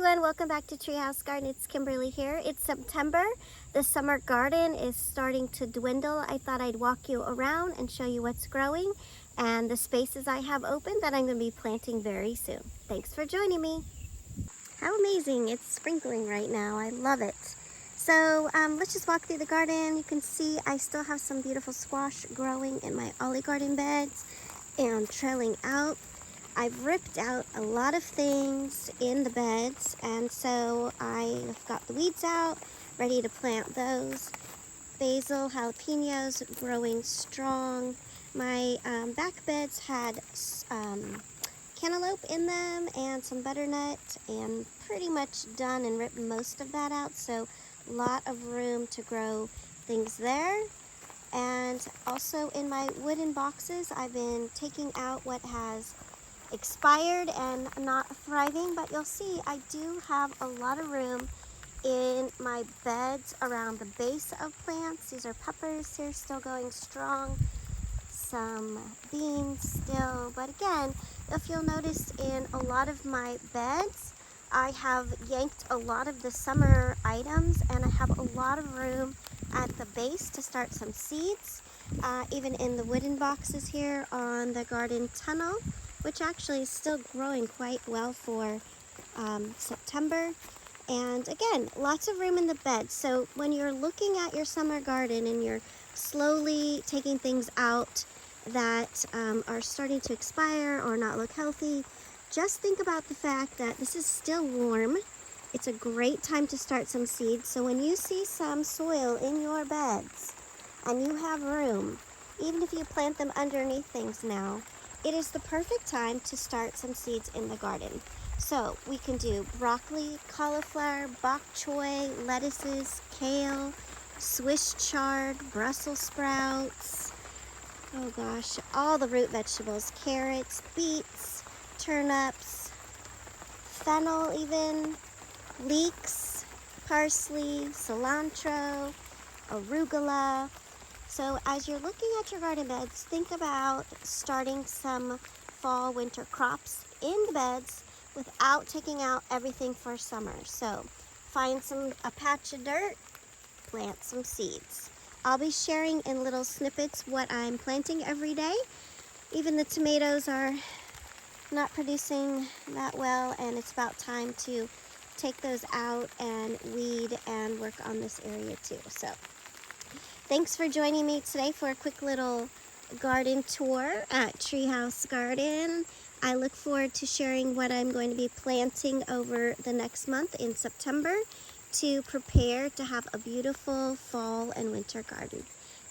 everyone, welcome back to Treehouse Garden. It's Kimberly here. It's September. The summer garden is starting to dwindle. I thought I'd walk you around and show you what's growing and the spaces I have open that I'm going to be planting very soon. Thanks for joining me. How amazing. It's sprinkling right now. I love it. So let's just walk through the garden. You can see I still have some beautiful squash growing in my Olive Garden beds and trailing out. I've ripped out a lot of things in the beds, and so I've got the weeds out, ready to plant those. Basil, jalapenos growing strong. My back beds had cantaloupe in them and some butternut, and pretty much done and ripped most of that out, so a lot of room to grow things there. And also in my wooden boxes, I've been taking out what has expired and not thriving, but you'll see I do have a lot of room in my beds around the base of plants. These are peppers here, still going strong, some beans still, but again, if you'll notice in a lot of my beds, I have yanked a lot of the summer items, and I have a lot of room at the base to start some seeds, even in the wooden boxes here on the garden tunnel, which actually is still growing quite well for September. And again, lots of room in the bed. So when you're looking at your summer garden and you're slowly taking things out that are starting to expire or not look healthy, just think about the fact that this is still warm. It's a great time to start some seeds. So when you see some soil in your beds and you have room, even if you plant them underneath things now, it is the perfect time to start some seeds in the garden. So we can do broccoli, cauliflower, bok choy, lettuces, kale, Swiss chard, Brussels sprouts, oh gosh, all the root vegetables, carrots, beets, turnips, fennel even, leeks, parsley, cilantro, arugula. So as you're looking at your garden beds, think about starting some fall winter crops in the beds without taking out everything for summer. So find a patch of dirt, plant some seeds. I'll be sharing in little snippets what I'm planting every day. Even the tomatoes are not producing that well, and it's about time to take those out and weed and work on this area too. So thanks for joining me today for a quick little garden tour at Treehouse Garden. I look forward to sharing what I'm going to be planting over the next month in September to prepare to have a beautiful fall and winter garden.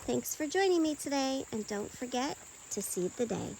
Thanks for joining me today, and don't forget to seed the day.